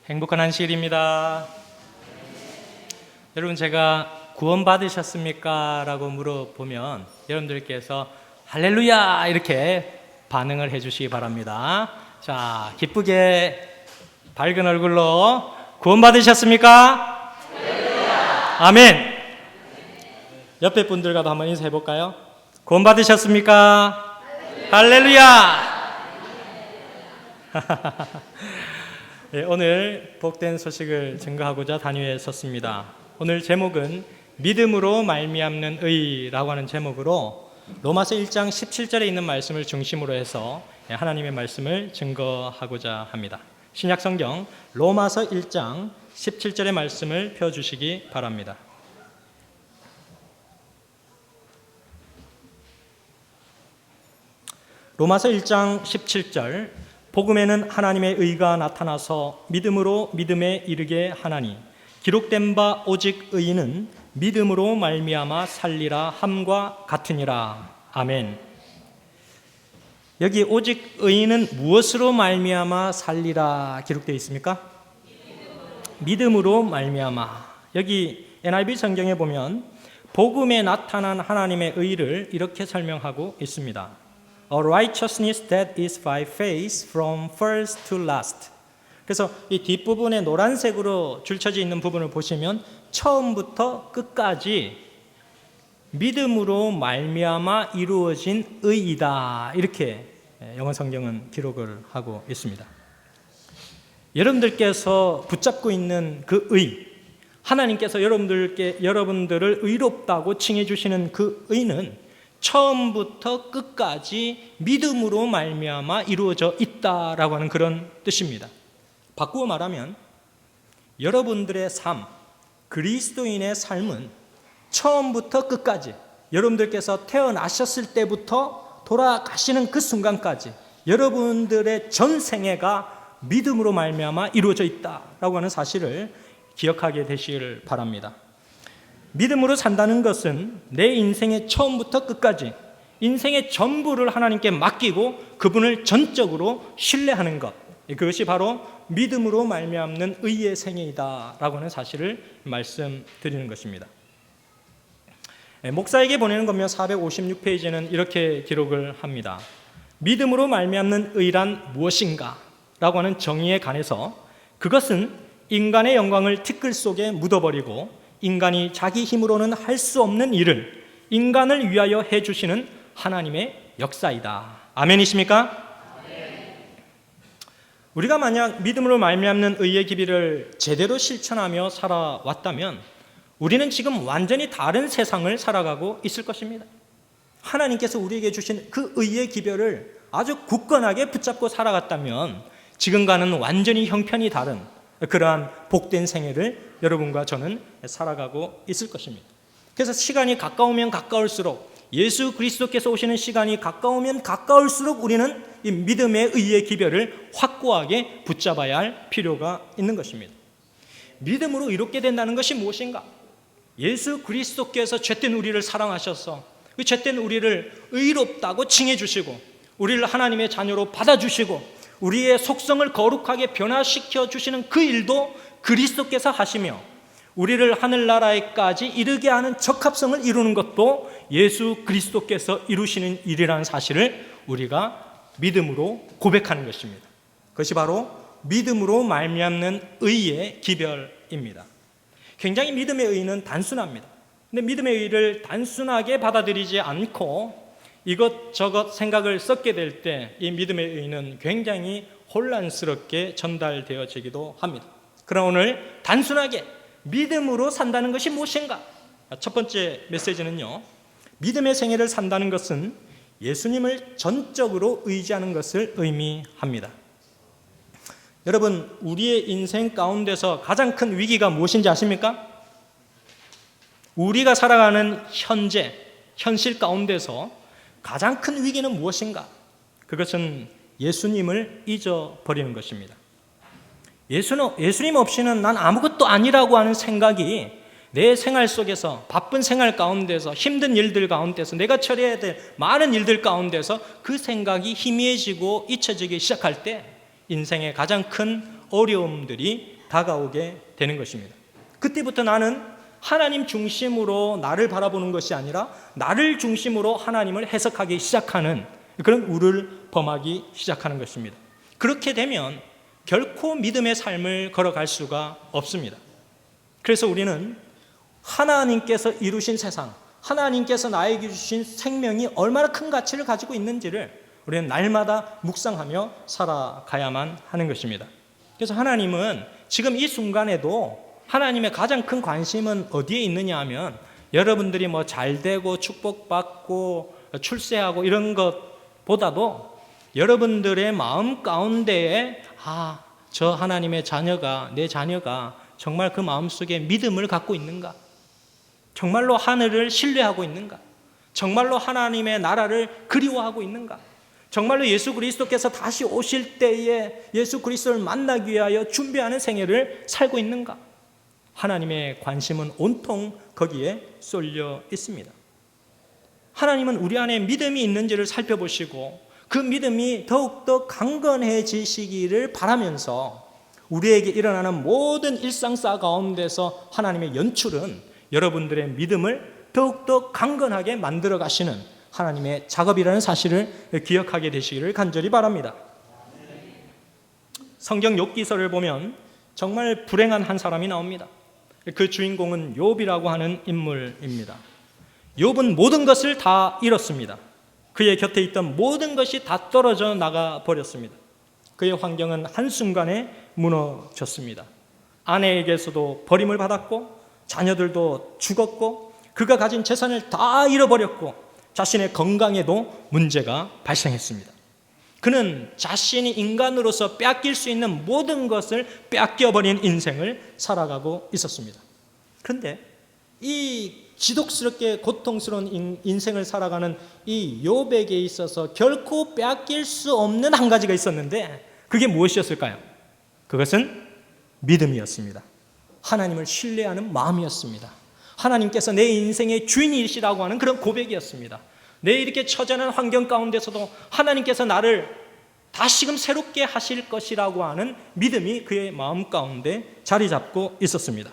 행복한 안식일입니다. 여러분, 제가 구원 받으셨습니까? 라고 물어보면 여러분들께서 할렐루야 이렇게 반응을 해주시기 바랍니다. 자, 기쁘게 밝은 얼굴로 구원 받으셨습니까? 할렐루야. 아멘. 옆에 분들과도 한번 인사해 볼까요? 구원 받으셨습니까? 할렐루야. 네, 오늘 복된 소식을 증거하고자 단위에 섰습니다. 오늘 제목은 믿음으로 말미암는 의라고 하는 제목으로 로마서 1장 17절에 있는 말씀을 중심으로 해서 하나님의 말씀을 증거하고자 합니다. 신약성경 로마서 1장 17절의 말씀을 펴주시기 바랍니다. 로마서 1장 17절, 복음에는 하나님의 의가 나타나서 믿음으로 믿음에 이르게 하나니 기록된 바 오직 의인은 믿음으로 말미암아 살리라 함과 같으니라. 아멘. 여기 오직 의인은 무엇으로 말미암아 살리라 기록되어 있습니까? 믿음으로 말미암아. 여기 NIV 성경에 보면 복음에 나타난 하나님의 의를 이렇게 설명하고 있습니다. A righteousness that is by faith from first to last. 그래서 이 뒷부분에 노란색으로 줄쳐져 있는 부분을 보시면 처음부터 끝까지 믿음으로 말미암아 이루어진 의이다. 이렇게 영어 성경은 기록을 하고 있습니다. 여러분들께서 붙잡고 있는 그 의, 하나님께서 여러분들을 의롭다고 칭해 주시는 그 의는 처음부터 끝까지 믿음으로 말미암아 이루어져 있다라고 하는 그런 뜻입니다. 바꾸어 말하면 여러분들의 삶, 그리스도인의 삶은 처음부터 끝까지 여러분들께서 태어나셨을 때부터 돌아가시는 그 순간까지 여러분들의 전생애가 믿음으로 말미암아 이루어져 있다라고 하는 사실을 기억하게 되시길 바랍니다. 믿음으로 산다는 것은 내 인생의 처음부터 끝까지 인생의 전부를 하나님께 맡기고 그분을 전적으로 신뢰하는 것, 그것이 바로 믿음으로 말미암는 의의 생애이다라고 하는 사실을 말씀드리는 것입니다. 목사에게 보내는 거면 456페이지는 이렇게 기록을 합니다. 믿음으로 말미암는 의란 무엇인가? 라고 하는 정의에 관해서 그것은 인간의 영광을 티끌 속에 묻어버리고 인간이 자기 힘으로는 할 수 없는 일을 인간을 위하여 해주시는 하나님의 역사이다. 아멘이십니까? 아멘. 우리가 만약 믿음으로 말미암는 의의 기비를 제대로 실천하며 살아왔다면 우리는 지금 완전히 다른 세상을 살아가고 있을 것입니다. 하나님께서 우리에게 주신 그 의의 기별을 아주 굳건하게 붙잡고 살아갔다면 지금과는 완전히 형편이 다른 그러한 복된 생애를 여러분과 저는 살아가고 있을 것입니다. 그래서 시간이 가까우면 가까울수록 예수 그리스도께서 오시는 시간이 가까우면 가까울수록 우리는 이 믿음의 의의 기별을 확고하게 붙잡아야 할 필요가 있는 것입니다. 믿음으로 이롭게 된다는 것이 무엇인가? 예수 그리스도께서 죄된 우리를 사랑하셔서 그 죄된 우리를 의롭다고 칭해 주시고 우리를 하나님의 자녀로 받아주시고 우리의 속성을 거룩하게 변화시켜 주시는 그 일도 그리스도께서 하시며 우리를 하늘나라에까지 이르게 하는 적합성을 이루는 것도 예수 그리스도께서 이루시는 일이라는 사실을 우리가 믿음으로 고백하는 것입니다. 그것이 바로 믿음으로 말미암는 의의 기별입니다. 굉장히 믿음의 의는 단순합니다. 근데 믿음의 의를 단순하게 받아들이지 않고 이것저것 생각을 섞게 될 때 이 믿음의 의는 굉장히 혼란스럽게 전달되어지기도 합니다. 그러나 오늘 단순하게 믿음으로 산다는 것이 무엇인가? 첫 번째 메시지는요, 믿음의 생애를 산다는 것은 예수님을 전적으로 의지하는 것을 의미합니다. 여러분, 우리의 인생 가운데서 가장 큰 위기가 무엇인지 아십니까? 우리가 살아가는 현실 가운데서 가장 큰 위기는 무엇인가? 그것은 예수님을 잊어버리는 것입니다. 예수님 없이는 난 아무것도 아니라고 하는 생각이 내 생활 속에서, 바쁜 생활 가운데서, 힘든 일들 가운데서, 내가 처리해야 될 많은 일들 가운데서 그 생각이 희미해지고 잊혀지기 시작할 때 인생의 가장 큰 어려움들이 다가오게 되는 것입니다. 그때부터 나는 하나님 중심으로 나를 바라보는 것이 아니라 나를 중심으로 하나님을 해석하기 시작하는 그런 우를 범하기 시작하는 것입니다. 그렇게 되면 결코 믿음의 삶을 걸어갈 수가 없습니다. 그래서 우리는 하나님께서 이루신 세상, 하나님께서 나에게 주신 생명이 얼마나 큰 가치를 가지고 있는지를 우리는 날마다 묵상하며 살아가야만 하는 것입니다. 그래서 하나님은 지금 이 순간에도 하나님의 가장 큰 관심은 어디에 있느냐 하면 여러분들이 뭐 잘되고 축복받고 출세하고 이런 것보다도 여러분들의 마음 가운데에 저 하나님의 자녀가, 내 자녀가 정말 그 마음속에 믿음을 갖고 있는가? 정말로 하늘을 신뢰하고 있는가? 정말로 하나님의 나라를 그리워하고 있는가? 정말로 예수 그리스도께서 다시 오실 때에 예수 그리스도를 만나기 위하여 준비하는 생애를 살고 있는가? 하나님의 관심은 온통 거기에 쏠려 있습니다. 하나님은 우리 안에 믿음이 있는지를 살펴보시고 그 믿음이 더욱더 강건해지시기를 바라면서 우리에게 일어나는 모든 일상사 가운데서 하나님의 연출은 여러분들의 믿음을 더욱더 강건하게 만들어 가시는 하나님의 작업이라는 사실을 기억하게 되시기를 간절히 바랍니다. 성경 욥기서를 보면 정말 불행한 한 사람이 나옵니다. 그 주인공은 욥이라고 하는 인물입니다. 욥은 모든 것을 다 잃었습니다. 그의 곁에 있던 모든 것이 다 떨어져 나가 버렸습니다. 그의 환경은 한순간에 무너졌습니다. 아내에게서도 버림을 받았고 자녀들도 죽었고 그가 가진 재산을 다 잃어버렸고 자신의 건강에도 문제가 발생했습니다. 그는 자신이 인간으로서 빼앗길 수 있는 모든 것을 빼앗겨버린 인생을 살아가고 있었습니다. 그런데 이 지독스럽게 고통스러운 인생을 살아가는 이 욥에게 있어서 결코 빼앗길 수 없는 한 가지가 있었는데 그게 무엇이었을까요? 그것은 믿음이었습니다. 하나님을 신뢰하는 마음이었습니다. 하나님께서 내 인생의 주인이시라고 하는 그런 고백이었습니다. 내 이렇게 처절한 환경 가운데서도 하나님께서 나를 다시금 새롭게 하실 것이라고 하는 믿음이 그의 마음 가운데 자리 잡고 있었습니다.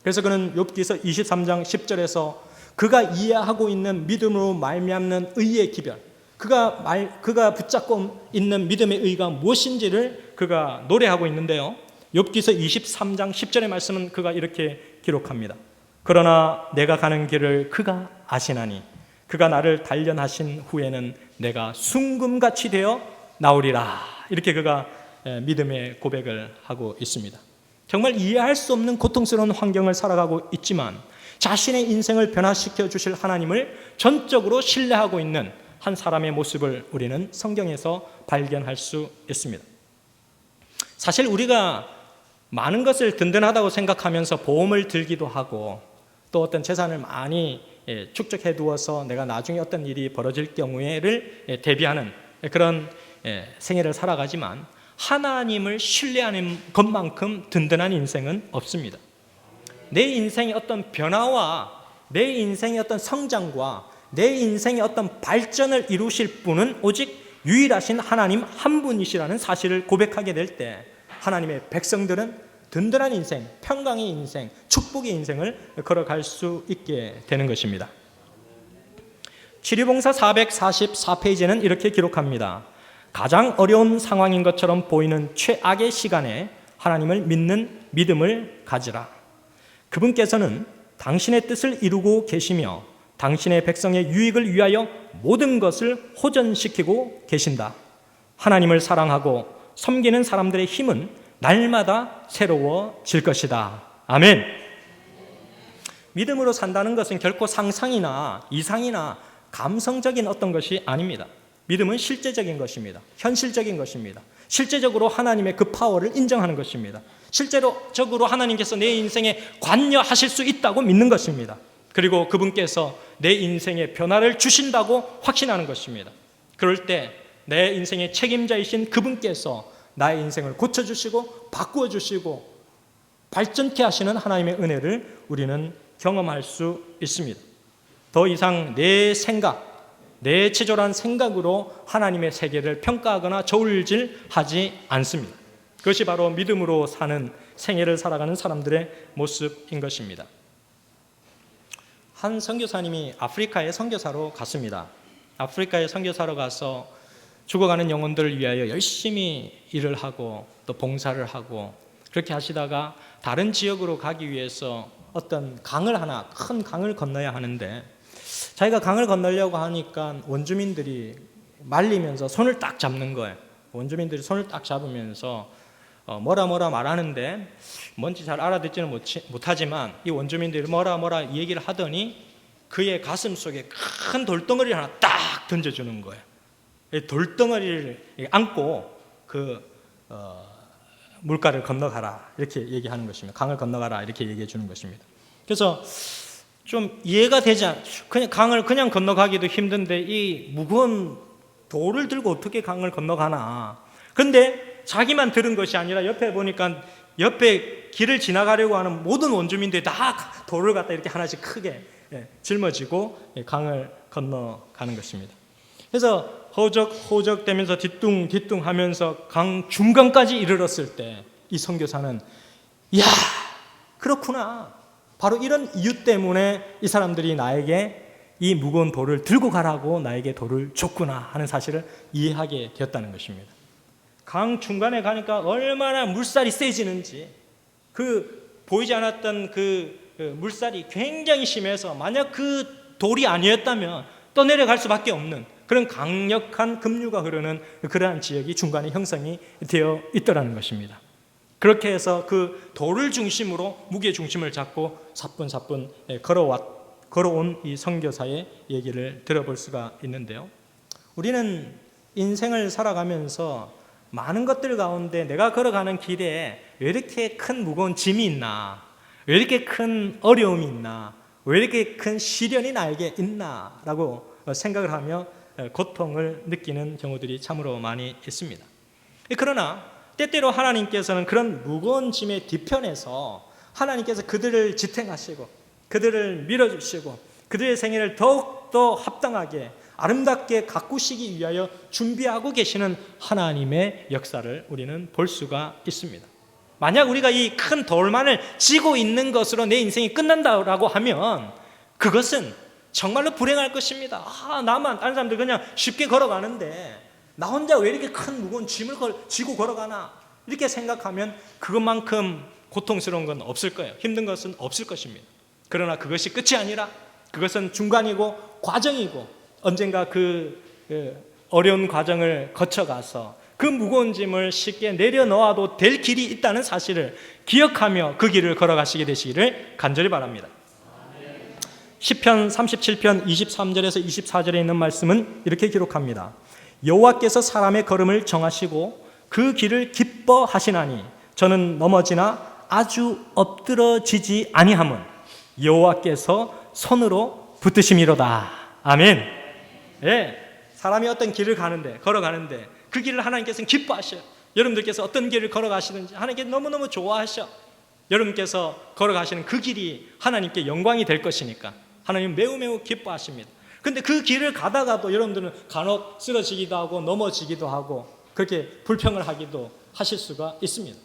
그래서 그는 욥기서 23장 10절에서 그가 이해하고 있는 믿음으로 말미암는 의의 기별, 그가 붙잡고 있는 믿음의 의가 무엇인지를 그가 노래하고 있는데요. 욥기서 23장 10절의 말씀은 그가 이렇게 기록합니다. 그러나 내가 가는 길을 그가 아시나니 그가 나를 단련하신 후에는 내가 순금같이 되어 나오리라. 이렇게 그가 믿음의 고백을 하고 있습니다. 정말 이해할 수 없는 고통스러운 환경을 살아가고 있지만 자신의 인생을 변화시켜 주실 하나님을 전적으로 신뢰하고 있는 한 사람의 모습을 우리는 성경에서 발견할 수 있습니다. 사실 우리가 많은 것을 든든하다고 생각하면서 보험을 들기도 하고 또 어떤 재산을 많이 축적해 두어서 내가 나중에 어떤 일이 벌어질 경우에를 대비하는 그런 생애를 살아가지만 하나님을 신뢰하는 것만큼 든든한 인생은 없습니다. 내 인생의 어떤 변화와 내 인생의 어떤 성장과 내 인생의 어떤 발전을 이루실 분은 오직 유일하신 하나님 한 분이시라는 사실을 고백하게 될 때 하나님의 백성들은 든든한 인생, 평강의 인생, 축복의 인생을 걸어갈 수 있게 되는 것입니다. 치료봉사 444페이지는 이렇게 기록합니다. 가장 어려운 상황인 것처럼 보이는 최악의 시간에 하나님을 믿는 믿음을 가지라. 그분께서는 당신의 뜻을 이루고 계시며 당신의 백성의 유익을 위하여 모든 것을 호전시키고 계신다. 하나님을 사랑하고 섬기는 사람들의 힘은 날마다 새로워질 것이다. 아멘. 믿음으로 산다는 것은 결코 상상이나 이상이나 감성적인 어떤 것이 아닙니다. 믿음은 실제적인 것입니다. 현실적인 것입니다. 실제적으로 하나님의 그 파워를 인정하는 것입니다. 실제적으로 하나님께서 내 인생에 관여하실 수 있다고 믿는 것입니다. 그리고 그분께서 내 인생에 변화를 주신다고 확신하는 것입니다. 그럴 때 내 인생의 책임자이신 그분께서 나의 인생을 고쳐주시고 바꾸어주시고 발전케 하시는 하나님의 은혜를 우리는 경험할 수 있습니다. 더 이상 내 생각, 내 치졸한 생각으로 하나님의 세계를 평가하거나 저울질하지 않습니다. 그것이 바로 믿음으로 사는 생애를 살아가는 사람들의 모습인 것입니다. 한 선교사님이 아프리카에 선교사로 갔습니다. 아프리카에 선교사로 가서 죽어가는 영혼들을 위하여 열심히 일을 하고 또 봉사를 하고 그렇게 하시다가 다른 지역으로 가기 위해서 어떤 강을 하나, 큰 강을 건너야 하는데 자기가 강을 건너려고 하니까 원주민들이 말리면서 손을 딱 잡는 거예요. 원주민들이 손을 딱 잡으면서 뭐라 말하는데 뭔지 잘 알아듣지는 못하지만 이 원주민들이 뭐라 얘기를 하더니 그의 가슴 속에 큰 돌덩어리를 하나 딱 던져주는 거예요. 이 돌덩어리를 안고 물가를 건너가라 이렇게 얘기하는 것입니다. 강을 건너가라 이렇게 얘기해 주는 것입니다. 그래서 좀 이해가 되지 그냥 강을 그냥 건너가기도 힘든데 이 무거운 돌을 들고 어떻게 강을 건너가나. 그런데 자기만 들은 것이 아니라 옆에 보니까 옆에 길을 지나가려고 하는 모든 원주민들이 다 돌을 갖다 이렇게 하나씩 크게 짊어지고 강을 건너가는 것입니다. 그래서 허우적 되면서 뒤뚱 하면서 강 중간까지 이르렀을 때 이 선교사는 이야 그렇구나, 바로 이런 이유 때문에 이 사람들이 나에게 이 무거운 돌을 들고 가라고 나에게 돌을 줬구나 하는 사실을 이해하게 되었다는 것입니다. 강 중간에 가니까 얼마나 물살이 세지는지, 보이지 않았던 물살이 굉장히 심해서 만약 그 돌이 아니었다면 떠내려갈 수밖에 없는 그런 강력한 급류가 흐르는 그러한 지역이 중간에 형성이 되어 있더라는 것입니다. 그렇게 해서 그 돌을 중심으로 무게 중심을 잡고 사뿐사뿐 걸어온 이 선교사의 얘기를 들어볼 수가 있는데요. 우리는 인생을 살아가면서 많은 것들 가운데 내가 걸어가는 길에 왜 이렇게 큰 무거운 짐이 있나, 왜 이렇게 큰 어려움이 있나, 왜 이렇게 큰 시련이 나에게 있나 라고 생각을 하며 고통을 느끼는 경우들이 참으로 많이 있습니다. 그러나 때때로 하나님께서는 그런 무거운 짐의 뒤편에서 하나님께서 그들을 지탱하시고 그들을 밀어주시고 그들의 생애를 더욱더 합당하게 아름답게 가꾸시기 위하여 준비하고 계시는 하나님의 역사를 우리는 볼 수가 있습니다. 만약 우리가 이 큰 돌만을 지고 있는 것으로 내 인생이 끝난다고 하면 그것은 정말로 불행할 것입니다. 나만, 다른 사람들 그냥 쉽게 걸어가는데 나 혼자 왜 이렇게 큰 무거운 짐을 지고 걸어가나, 이렇게 생각하면 그것만큼 고통스러운 건 없을 거예요. 힘든 것은 없을 것입니다. 그러나 그것이 끝이 아니라 그것은 중간이고 과정이고 언젠가 그 어려운 과정을 거쳐가서 그 무거운 짐을 쉽게 내려놓아도 될 길이 있다는 사실을 기억하며 그 길을 걸어가시게 되시기를 간절히 바랍니다. 시편 37편 23절에서 24절에 있는 말씀은 이렇게 기록합니다. 여호와께서 사람의 걸음을 정하시고 그 길을 기뻐하시나니 저는 넘어지나 아주 엎드러지지 아니함은 여호와께서 손으로 붙드심이로다. 아멘. 네, 사람이 어떤 길을 걸어가는데 그 길을 하나님께서는 기뻐하셔요. 여러분들께서 어떤 길을 걸어가시든지 하나님께서 너무너무 좋아하셔. 여러분께서 걸어가시는 그 길이 하나님께 영광이 될 것이니까 하나님 매우 기뻐하십니다. 그런데 그 길을 가다가도 여러분들은 간혹 쓰러지기도 하고 넘어지기도 하고 그렇게 불평을 하기도 하실 수가 있습니다.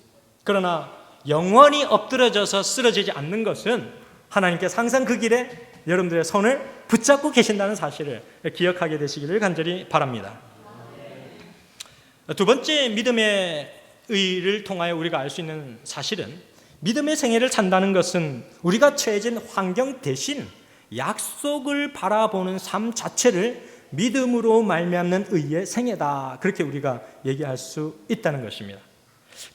그러나 영원히 엎드러져서 쓰러지지 않는 것은 하나님께서 항상 그 길에 여러분들의 손을 붙잡고 계신다는 사실을 기억하게 되시기를 간절히 바랍니다. 두 번째 믿음의 의를 통하여 우리가 알 수 있는 사실은 믿음의 생애를 산다는 것은 우리가 처해진 환경 대신 약속을 바라보는 삶 자체를 믿음으로 말미암는 의의 생애다. 그렇게 우리가 얘기할 수 있다는 것입니다.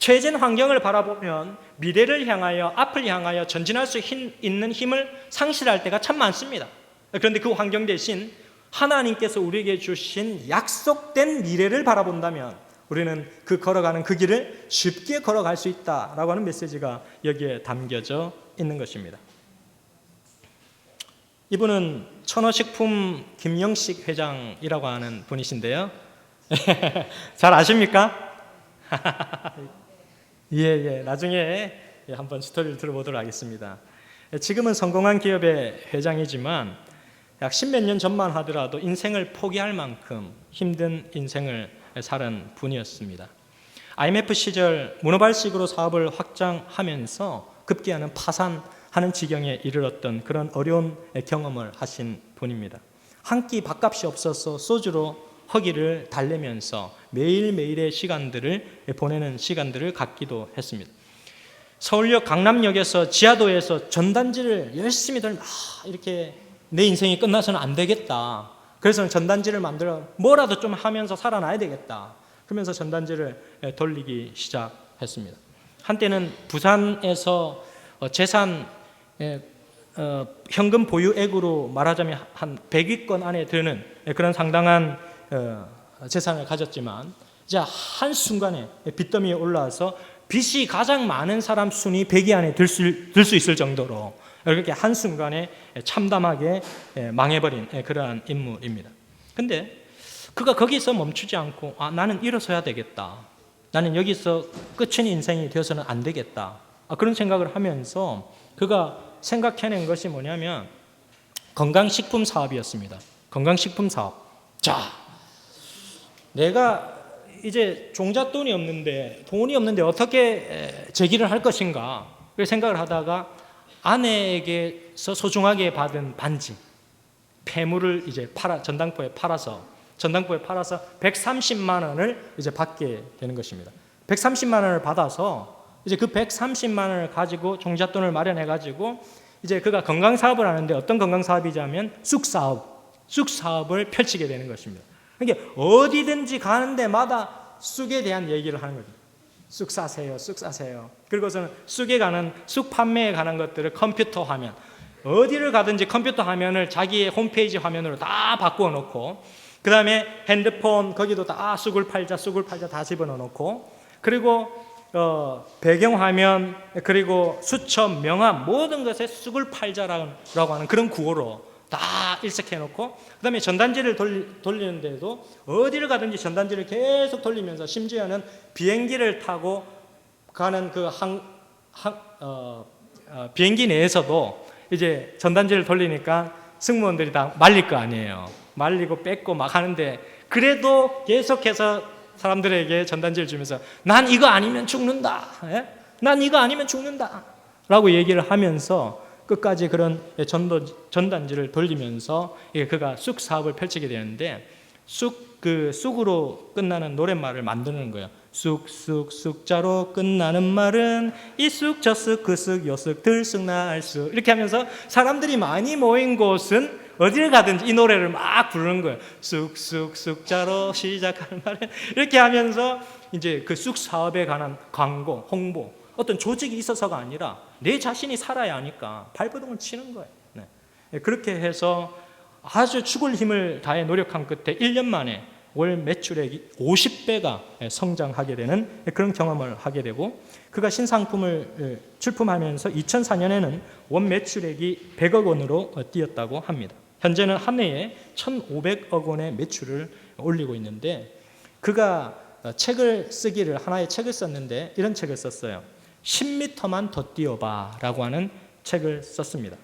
처해진 환경을 바라보면 미래를 향하여, 앞을 향하여 전진할 수 있는 힘을 상실할 때가 참 많습니다. 그런데 그 환경 대신 하나님께서 우리에게 주신 약속된 미래를 바라본다면 우리는 걸어가는 그 길을 쉽게 걸어갈 수 있다라고 하는 메시지가 여기에 담겨져 있는 것입니다. 이분은 천호식품 김영식 회장이라고 하는 분이신데요. 잘 아십니까? 예, 나중에 한번 스토리를 들어보도록 하겠습니다. 지금은 성공한 기업의 회장이지만 약 10몇 년 전만 하더라도 인생을 포기할 만큼 힘든 인생을 살은 분이었습니다. IMF 시절 문어발식으로 사업을 확장하면서 급기야는 파산하는 지경에 이르렀던 그런 어려운 경험을 하신 분입니다. 한 끼 밥값이 없어서 소주로 허기를 달래면서 매일매일의 시간들을 보내는 시간들을 갖기도 했습니다. 서울역 강남역에서 지하도에서 전단지를 열심히 들면 이렇게 내 인생이 끝나서는 안 되겠다. 그래서 전단지를 만들어 뭐라도 좀 하면서 살아나야 되겠다. 그러면서 전단지를 돌리기 시작했습니다. 한때는 부산에서 재산 현금 보유액으로 말하자면 한 100위권 안에 드는 그런 상당한 재산을 가졌지만 이제 한순간에 빚더미에 올라와서 빚이 가장 많은 사람 순위 100위 안에 들 수 있을 정도로 이렇게 한순간에 참담하게 망해버린 그러한 인물입니다. 근데 그가 거기서 멈추지 않고 나는 일어서야 되겠다. 나는 여기서 끝인 인생이 되어서는 안 되겠다. 그런 생각을 하면서 그가 생각해낸 것이 뭐냐면 건강식품 사업이었습니다. 건강식품 사업. 자, 내가 이제 종잣돈이 없는데 돈이 없는데 어떻게 제기를 할 것인가 생각을 하다가 아내에게서 소중하게 받은 반지, 폐물을 이제 전당포에 팔아서 130만 원을 이제 받게 되는 것입니다. 130만 원을 받아서 이제 그 130만 원을 가지고 종잣돈을 마련해 가지고 이제 그가 건강 사업을 하는데 어떤 건강 사업이냐면 쑥 사업을 펼치게 되는 것입니다. 그러니까 어디든지 가는 데마다 쑥에 대한 얘기를 하는 거죠. 쑥 사세요. 그리고서는 쑥 판매에 관한 것들을 컴퓨터 화면, 어디를 가든지 컴퓨터 화면을 자기의 홈페이지 화면으로 다 바꾸어 놓고, 그 다음에 핸드폰 거기도 다 쑥을 팔자 다 집어넣어 놓고, 그리고 배경 화면, 그리고 수첩, 명함 모든 것에 쑥을 팔자라고 하는 그런 구호로 다 일색해 놓고, 그 다음에 전단지를 돌리는데도 어디를 가든지 전단지를 계속 돌리면서 심지어는 비행기를 타고 가는 그 비행기 내에서도 이제 전단지를 돌리니까 승무원들이 다 말릴 거 아니에요. 말리고 뺏고 막 하는데 그래도 계속해서 사람들에게 전단지를 주면서 난 이거 아니면 죽는다. 난 이거 아니면 죽는다. 라고 얘기를 하면서 끝까지 그런 전단지를 돌리면서 그가 쑥 사업을 펼치게 되는데 쑥으로 끝나는 노랫말을 만드는 거예요. 쑥자로 끝나는 말은 이 쑥 저 쑥 그 쑥 요 쑥 들쑥 날쑥 이렇게 하면서 사람들이 많이 모인 곳은 어디를 가든지 이 노래를 막 부르는 거예요. 쑥자로 시작하는 말은 이렇게 하면서 이제 그 쑥 사업에 관한 광고, 홍보, 어떤 조직이 있어서가 아니라 내 자신이 살아야 하니까 발버둥을 치는 거예요. 네. 그렇게 해서 아주 죽을 힘을 다해 노력한 끝에 1년 만에 월 매출액이 50배가 성장하게 되는 그런 경험을 하게 되고, 그가 신상품을 출품하면서 2004년에는 원 매출액이 100억 원으로 뛰었다고 합니다. 현재는 한 해에 1,500억 원의 매출을 올리고 있는데, 그가 하나의 책을 썼는데 이런 책을 썼어요. 10m만 더 뛰어봐 라고 하는 책을 썼습니다.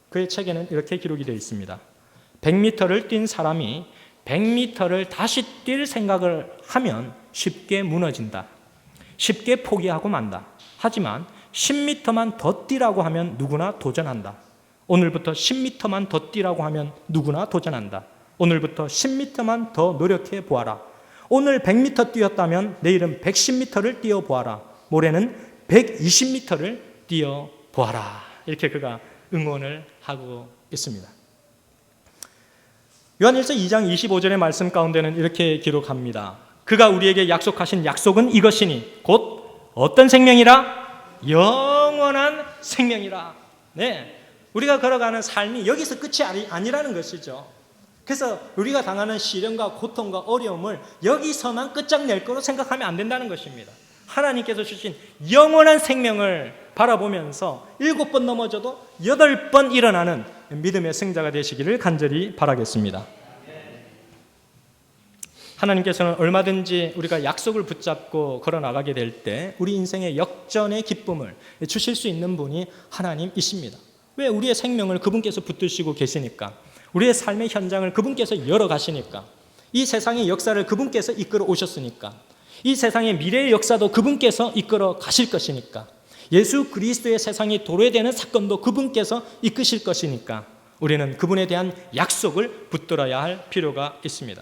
그의 책에는 이렇게 기록이 되어 있습니다. 100m를 뛴 사람이 100m를 다시 뛸 생각을 하면 쉽게 무너진다. 쉽게 포기하고 만다. 하지만 10m만 더 뛰라고 하면 누구나 도전한다. 오늘부터 10m만 더 뛰라고 하면 누구나 도전한다. 오늘부터 10m만 더 노력해 보아라. 오늘 100m 뛰었다면 내일은 110m를 뛰어보아라. 모레는 120m를 뛰어보아라. 이렇게 그가 응원을 하고 있습니다. 요한일서 2장 25절의 말씀 가운데는 이렇게 기록합니다. 그가 우리에게 약속하신 약속은 이것이니 곧 어떤 생명이라? 영원한 생명이라. 네, 우리가 걸어가는 삶이 여기서 끝이 아니라는 것이죠. 그래서 우리가 당하는 시련과 고통과 어려움을 여기서만 끝장낼 거로 생각하면 안 된다는 것입니다. 하나님께서 주신 영원한 생명을 바라보면서 7번 넘어져도 8번 일어나는 믿음의 승자가 되시기를 간절히 바라겠습니다. 하나님께서는 얼마든지 우리가 약속을 붙잡고 걸어나가게 될 때 우리 인생의 역전의 기쁨을 주실 수 있는 분이 하나님이십니다. 왜? 우리의 생명을 그분께서 붙드시고 계시니까, 우리의 삶의 현장을 그분께서 열어가시니까, 이 세상의 역사를 그분께서 이끌어 오셨으니까, 이 세상의 미래의 역사도 그분께서 이끌어 가실 것이니까, 예수 그리스도의 세상이 도래되는 사건도 그분께서 이끄실 것이니까 우리는 그분에 대한 약속을 붙들어야 할 필요가 있습니다.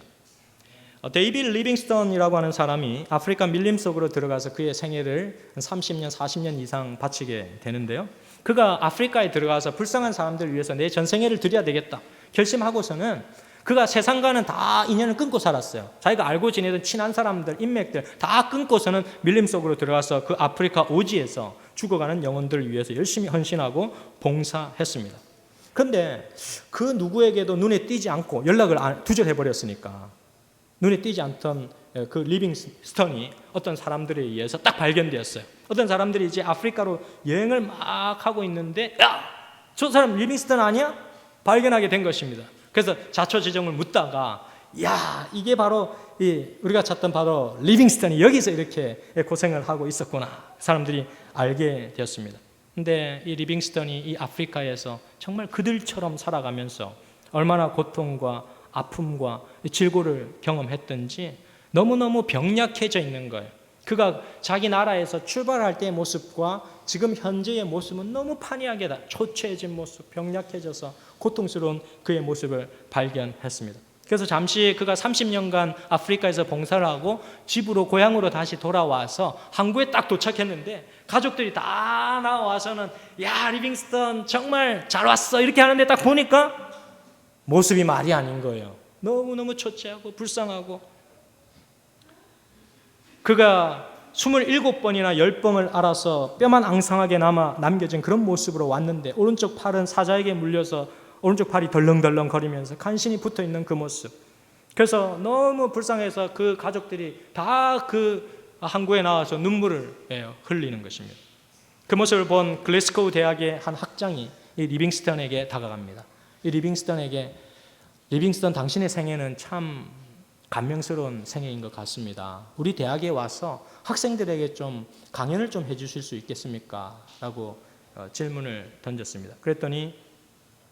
데이비드 리빙스턴이라고 하는 사람이 아프리카 밀림 속으로 들어가서 그의 생애를 30년, 40년 이상 바치게 되는데요. 그가 아프리카에 들어가서 불쌍한 사람들을 위해서 내 전생애를 드려야 되겠다 결심하고서는 그가 세상과는 다 인연을 끊고 살았어요. 자기가 알고 지내던 친한 사람들, 인맥들 다 끊고서는 밀림 속으로 들어가서 그 아프리카 오지에서 죽어가는 영혼들을 위해서 열심히 헌신하고 봉사했습니다. 그런데 그 누구에게도 눈에 띄지 않고 연락을 두절해버렸으니까 눈에 띄지 않던 그 리빙스턴이 어떤 사람들에 의해서 딱 발견되었어요. 어떤 사람들이 이제 아프리카로 여행을 막 하고 있는데, 야! 저 사람 리빙스턴 아니야? 발견하게 된 것입니다. 그래서 자초지종을 묻다가, 야, 이게 바로 우리가 찾던 바로 리빙스턴이 여기서 이렇게 고생을 하고 있었구나. 사람들이 알게 되었습니다. 근데 이 리빙스턴이 이 아프리카에서 정말 그들처럼 살아가면서 얼마나 고통과 아픔과 질고를 경험했던지 너무너무 병약해져 있는 거예요. 그가 자기 나라에서 출발할 때의 모습과 지금 현재의 모습은 너무 판이하게 초췌해진 모습, 병약해져서 고통스러운 그의 모습을 발견했습니다. 그래서 잠시 그가 30년간 아프리카에서 봉사를 하고 집으로 고향으로 다시 돌아와서 항구에 딱 도착했는데 가족들이 다 나와서는 야, 리빙스턴 정말 잘 왔어 이렇게 하는데 딱 보니까 모습이 말이 아닌 거예요. 너무너무 초췌하고 불쌍하고, 그가 27번이나 10번을 알아서 뼈만 앙상하게 남겨진 그런 모습으로 왔는데 오른쪽 팔은 사자에게 물려서 오른쪽 팔이 덜렁덜렁 거리면서 간신히 붙어있는 그 모습. 그래서 너무 불쌍해서 그 가족들이 다 그 항구에 나와서 눈물을 흘리는 것입니다. 그 모습을 본 글래스고우 대학의 한 학장이 이 리빙스턴에게 다가갑니다. 이 리빙스턴 당신의 생애는 참 감명스러운 생애인 것 같습니다. 우리 대학에 와서 학생들에게 좀 강연을 좀 해주실 수 있겠습니까? 라고 질문을 던졌습니다. 그랬더니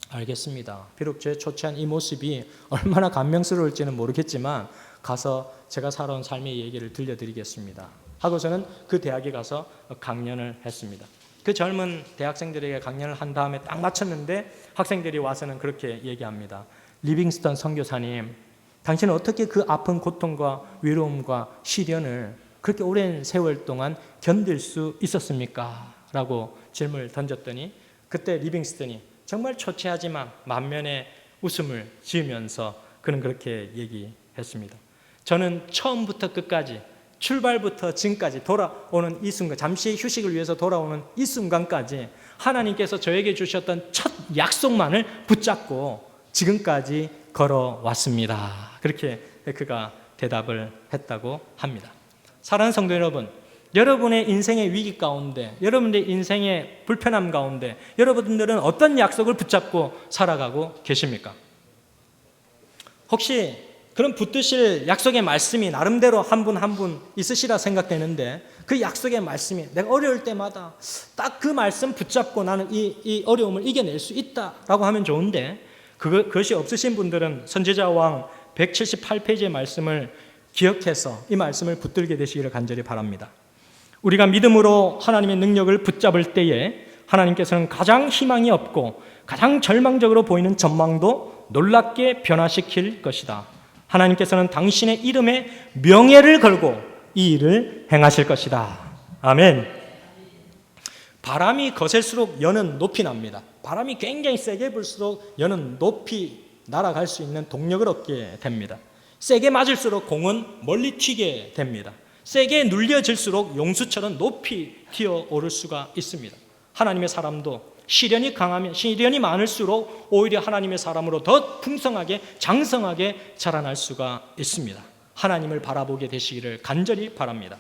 알겠습니다. 비록 제 초췌한 이 모습이 얼마나 감명스러울지는 모르겠지만 가서 제가 살아온 삶의 얘기를 들려드리겠습니다. 하고서는 그 대학에 가서 강연을 했습니다. 그 젊은 대학생들에게 강연을 한 다음에 딱 마쳤는데 학생들이 와서는 그렇게 얘기합니다. 리빙스턴 선교사님, 당신은 어떻게 그 아픈 고통과 외로움과 시련을 그렇게 오랜 세월 동안 견딜 수 있었습니까? 라고 질문을 던졌더니 그때 리빙스턴이 정말 초췌하지만 만면에 웃음을 지으면서 그는 그렇게 얘기했습니다. 저는 처음부터 끝까지 출발부터 지금까지 돌아오는 이 순간, 잠시 휴식을 위해서 돌아오는 이 순간까지 하나님께서 저에게 주셨던 첫 약속만을 붙잡고 지금까지 걸어왔습니다. 그렇게 그가 대답을 했다고 합니다. 사랑하는 성도 여러분, 여러분의 인생의 위기 가운데, 여러분의 인생의 불편함 가운데 여러분들은 어떤 약속을 붙잡고 살아가고 계십니까? 혹시 그런 붙드실 약속의 말씀이 나름대로 한 분 한 분 있으시라 생각되는데 그 약속의 말씀이 내가 어려울 때마다 딱 그 말씀 붙잡고 나는 이 어려움을 이겨낼 수 있다라고 하면 좋은데 그것이 없으신 분들은 선지자왕 178페이지의 말씀을 기억해서 이 말씀을 붙들게 되시기를 간절히 바랍니다. 우리가 믿음으로 하나님의 능력을 붙잡을 때에 하나님께서는 가장 희망이 없고 가장 절망적으로 보이는 전망도 놀랍게 변화시킬 것이다. 하나님께서는 당신의 이름에 명예를 걸고 이 일을 행하실 것이다. 아멘. 바람이 거셀수록 연은 높이 납니다. 바람이 굉장히 세게 불수록 연은 높이 날아갈 수 있는 동력을 얻게 됩니다. 세게 맞을수록 공은 멀리 튀게 됩니다. 세게 눌려질수록 용수처럼 높이 튀어오를 수가 있습니다. 하나님의 사람도 시련이 강하면 시련이 많을수록 오히려 하나님의 사람으로 더 풍성하게 장성하게 자라날 수가 있습니다. 하나님을 바라보게 되시기를 간절히 바랍니다.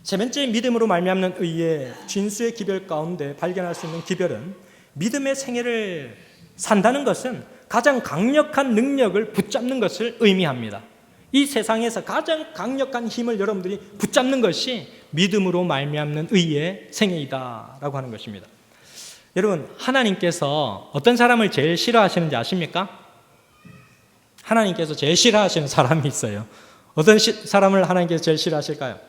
세 번째, 믿음으로 말미암는 의의 진수의 기별 가운데 발견할 수 있는 기별은 믿음의 생애를 산다는 것은 가장 강력한 능력을 붙잡는 것을 의미합니다. 이 세상에서 가장 강력한 힘을 여러분들이 붙잡는 것이 믿음으로 말미암는 의의 생애이다라고 하는 것입니다. 여러분, 하나님께서 어떤 사람을 제일 싫어하시는지 아십니까? 하나님께서 제일 싫어하시는 사람이 있어요. 어떤 사람을 하나님께서 제일 싫어하실까요?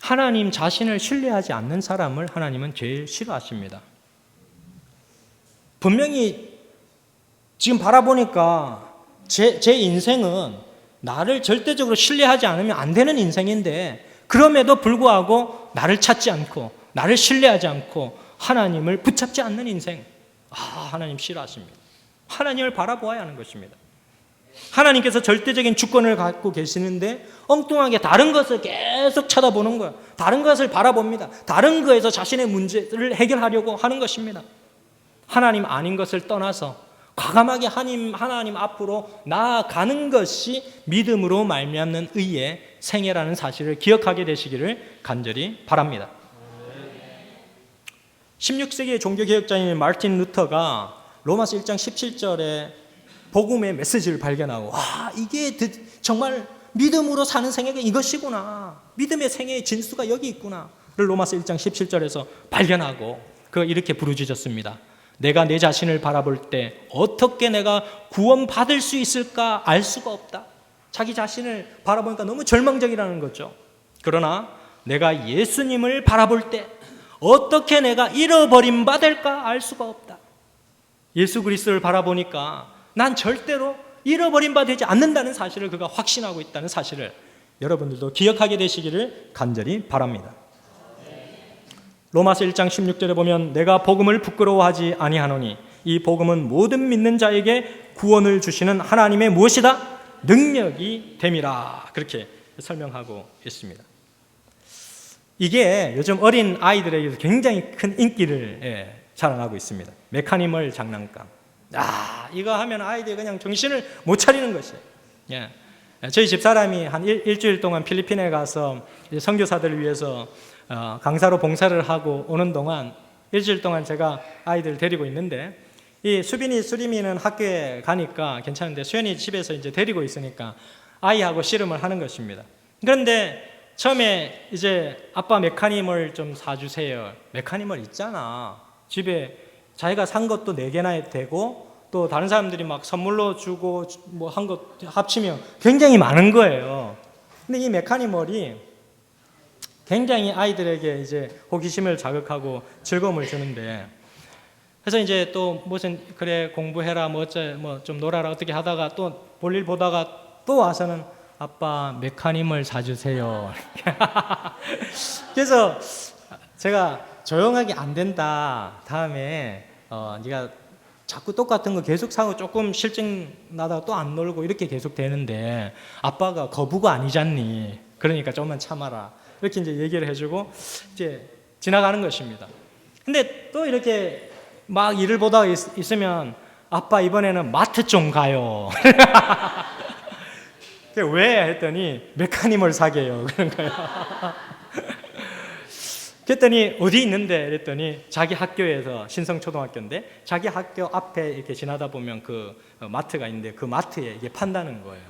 하나님 자신을 신뢰하지 않는 사람을 하나님은 제일 싫어하십니다. 분명히 지금 바라보니까 제 인생은 나를 절대적으로 신뢰하지 않으면 안 되는 인생인데, 그럼에도 불구하고 나를 찾지 않고 나를 신뢰하지 않고 하나님을 붙잡지 않는 인생, 하나님 싫어하십니다. 하나님을 바라보아야 하는 것입니다. 하나님께서 절대적인 주권을 갖고 계시는데 엉뚱하게 다른 것을 계속 쳐다보는 거예요. 다른 것을 바라봅니다. 다른 거에서 자신의 문제를 해결하려고 하는 것입니다. 하나님 아닌 것을 떠나서 과감하게 하나님 앞으로 나아가는 것이 믿음으로 말미암는 의의 생애라는 사실을 기억하게 되시기를 간절히 바랍니다. 16세기의 종교개혁자인 마르틴 루터가 로마서 1장 17절에 복음의 메시지를 발견하고, 이게 정말 믿음으로 사는 생애가 이것이구나, 믿음의 생애의 진수가 여기 있구나 를 로마서 1장 17절에서 발견하고 그걸 이렇게 부르짖었습니다. 내가 내 자신을 바라볼 때 어떻게 내가 구원받을 수 있을까 알 수가 없다. 자기 자신을 바라보니까 너무 절망적이라는 거죠. 그러나 내가 예수님을 바라볼 때 어떻게 내가 잃어버림 받을까 알 수가 없다. 예수 그리스도를 바라보니까 난 절대로 잃어버린 바 되지 않는다는 사실을 그가 확신하고 있다는 사실을 여러분들도 기억하게 되시기를 간절히 바랍니다. 로마서 1장 16절에 보면 내가 복음을 부끄러워하지 아니하노니 이 복음은 모든 믿는 자에게 구원을 주시는 하나님의 무엇이다? 능력이 됨이라. 그렇게 설명하고 있습니다. 이게 요즘 어린 아이들에게서 굉장히 큰 인기를 자랑하고 있습니다. 메카니멀 장난감. 이거 하면 아이들이 그냥 정신을 못 차리는 것이에요. 저희 집사람이 한 일주일 동안 필리핀에 가서 선교사들을 위해서 강사로 봉사를 하고 오는 동안 일주일 동안 제가 아이들을 데리고 있는데, 이 수림이는 학교에 가니까 괜찮은데 수연이 집에서 이제 데리고 있으니까 아이하고 씨름을 하는 것입니다. 그런데 처음에 이제 아빠 메카니멀 좀 사주세요. 메카니멀 있잖아. 집에 자기가 산 것도 4개나 되고 또 다른 사람들이 막 선물로 주고 뭐 한 것 합치면 굉장히 많은 거예요. 근데 이 메카니멀이 굉장히 아이들에게 이제 호기심을 자극하고 즐거움을 주는데, 그래서 이제 또 무슨 그래 공부해라 뭐 좀 놀아라 어떻게 하다가 또 볼일 보다가 또 와서는 아빠 메카니멀 사주세요. 그래서 제가 조용하게 안 된다. 다음에 네가 자꾸 똑같은 거 계속 사고 조금 실증 나다가 또 안 놀고 이렇게 계속 되는데 아빠가 거부가 아니잖니. 그러니까 조금만 참아라. 이렇게 이제 얘기를 해주고 이제 지나가는 것입니다. 근데 또 이렇게 막 일을 보다가 있으면 아빠 이번에는 마트 좀 가요. 왜? 했더니 메카니멀 사게요. 그런 거예요. 그랬더니 어디 있는데? 그랬더니 자기 학교에서 신성초등학교인데 자기 학교 앞에 이렇게 지나다 보면 그 마트가 있는데 그 마트에 이게 판다는 거예요.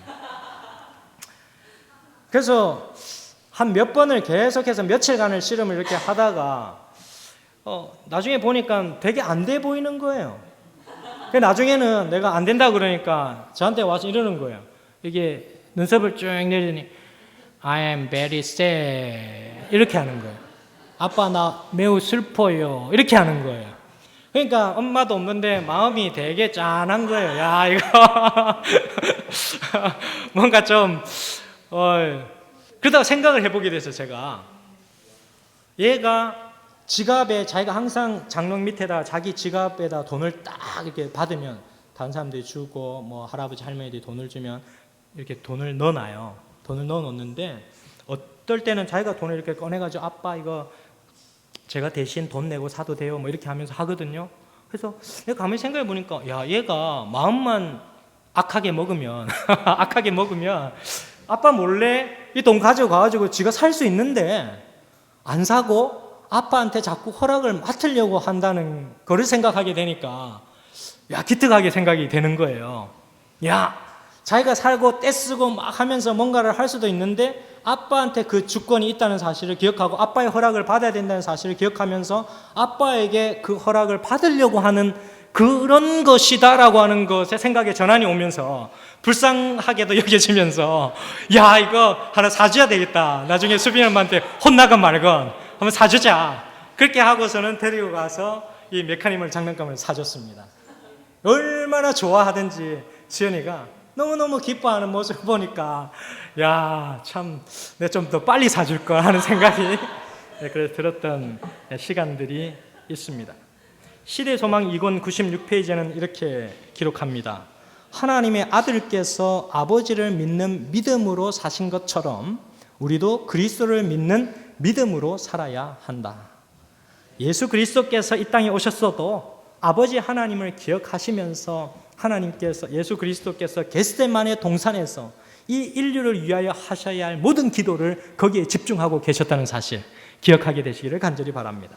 그래서 한 몇 번을 계속해서 며칠간을 씨름을 이렇게 하다가 나중에 보니까 되게 안 돼 보이는 거예요. 나중에는 내가 안 된다 그러니까 저한테 와서 이러는 거예요. 이게 눈썹을 쭉 내리더니 I am very sad 이렇게 하는 거예요. 아빠 나 매우 슬퍼요 이렇게 하는 거예요. 그러니까 엄마도 없는데 마음이 되게 짠한 거예요. 야 이거 뭔가 좀 그러다가 생각을 해보게 돼서 제가 얘가 지갑에 자기가 항상 장롱 밑에다 자기 지갑에다 돈을 딱 이렇게 받으면 다른 사람들이 주고 뭐 할아버지 할머니들이 돈을 주면 이렇게 돈을 넣어놔요. 돈을 넣어놓는데 어떨 때는 자기가 돈을 이렇게 꺼내가지고 아빠 이거 제가 대신 돈 내고 사도 돼요 뭐 이렇게 하면서 하거든요. 그래서 내가 가만히 생각해 보니까 야 얘가 마음만 악하게 먹으면 악하게 먹으면 아빠 몰래 이 돈 가지고 가가지고 지가 살 수 있는데 안 사고 아빠한테 자꾸 허락을 맡으려고 한다는 거를 생각하게 되니까 야 기특하게 생각이 되는 거예요. 야 자기가 살고 떼쓰고 막 하면서 뭔가를 할 수도 있는데 아빠한테 그 주권이 있다는 사실을 기억하고 아빠의 허락을 받아야 된다는 사실을 기억하면서 아빠에게 그 허락을 받으려고 하는 그런 것이다라고 하는 것에 생각에 전환이 오면서 불쌍하게도 여겨지면서 야, 이거 하나 사줘야 되겠다. 나중에 수빈이 엄마한테 혼나건 말건 한번 사주자. 그렇게 하고서는 데리고 가서 이 메카니멀 장난감을 사줬습니다. 얼마나 좋아하든지 수연이가 너무너무 기뻐하는 모습을 보니까 야, 참 내가 좀 더 빨리 사줄 걸 하는 생각이 그래서 들었던 시간들이 있습니다. 시대소망 2권 96페이지에는 이렇게 기록합니다. 하나님의 아들께서 아버지를 믿는 믿음으로 사신 것처럼 우리도 그리스도를 믿는 믿음으로 살아야 한다. 예수 그리스도께서 이 땅에 오셨어도 아버지 하나님을 기억하시면서 하나님께서 예수 그리스도께서 겟세마네 동산에서 이 인류를 위하여 하셔야 할 모든 기도를 거기에 집중하고 계셨다는 사실 기억하게 되시기를 간절히 바랍니다.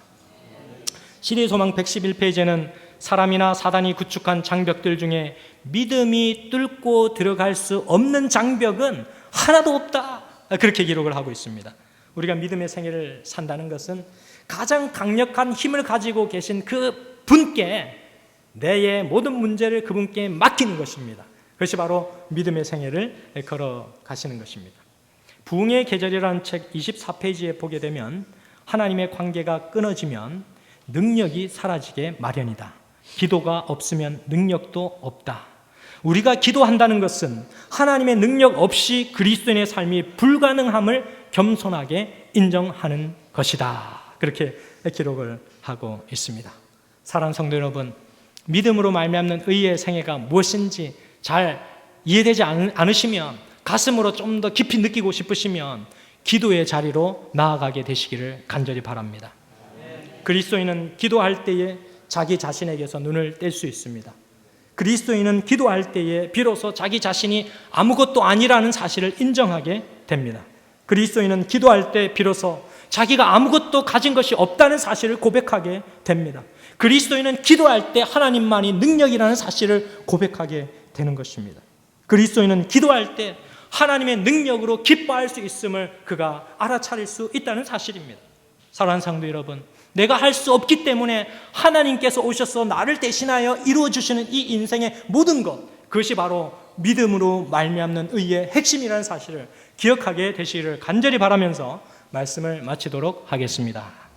시대소망 111페이지에는 사람이나 사단이 구축한 장벽들 중에 믿음이 뚫고 들어갈 수 없는 장벽은 하나도 없다. 그렇게 기록을 하고 있습니다. 우리가 믿음의 생애를 산다는 것은 가장 강력한 힘을 가지고 계신 그 분께 내의 모든 문제를 그분께 맡기는 것입니다. 그것이 바로 믿음의 생애를 걸어가시는 것입니다. 부흥의 계절이라는 책 24페이지에 보게 되면 하나님의 관계가 끊어지면 능력이 사라지게 마련이다. 기도가 없으면 능력도 없다. 우리가 기도한다는 것은 하나님의 능력 없이 그리스도인의 삶이 불가능함을 겸손하게 인정하는 것이다. 그렇게 기록을 하고 있습니다. 사랑하는 성도 여러분, 믿음으로 말미암는 의의 생애가 무엇인지 잘 이해되지 않으시면 가슴으로 좀 더 깊이 느끼고 싶으시면 기도의 자리로 나아가게 되시기를 간절히 바랍니다. 그리스도인은 기도할 때에 자기 자신에게서 눈을 뗄 수 있습니다. 그리스도인은 기도할 때에 비로소 자기 자신이 아무것도 아니라는 사실을 인정하게 됩니다. 그리스도인은 기도할 때 비로소 자기가 아무것도 가진 것이 없다는 사실을 고백하게 됩니다. 그리스도인은 기도할 때 하나님만이 능력이라는 사실을 고백하게 되는 것입니다. 그리스도인은 기도할 때 하나님의 능력으로 기뻐할 수 있음을 그가 알아차릴 수 있다는 사실입니다. 사랑하는 성도 여러분, 내가 할 수 없기 때문에 하나님께서 오셔서 나를 대신하여 이루어주시는 이 인생의 모든 것, 그것이 바로 믿음으로 말미암는 의의 핵심이라는 사실을 기억하게 되시기를 간절히 바라면서 말씀을 마치도록 하겠습니다.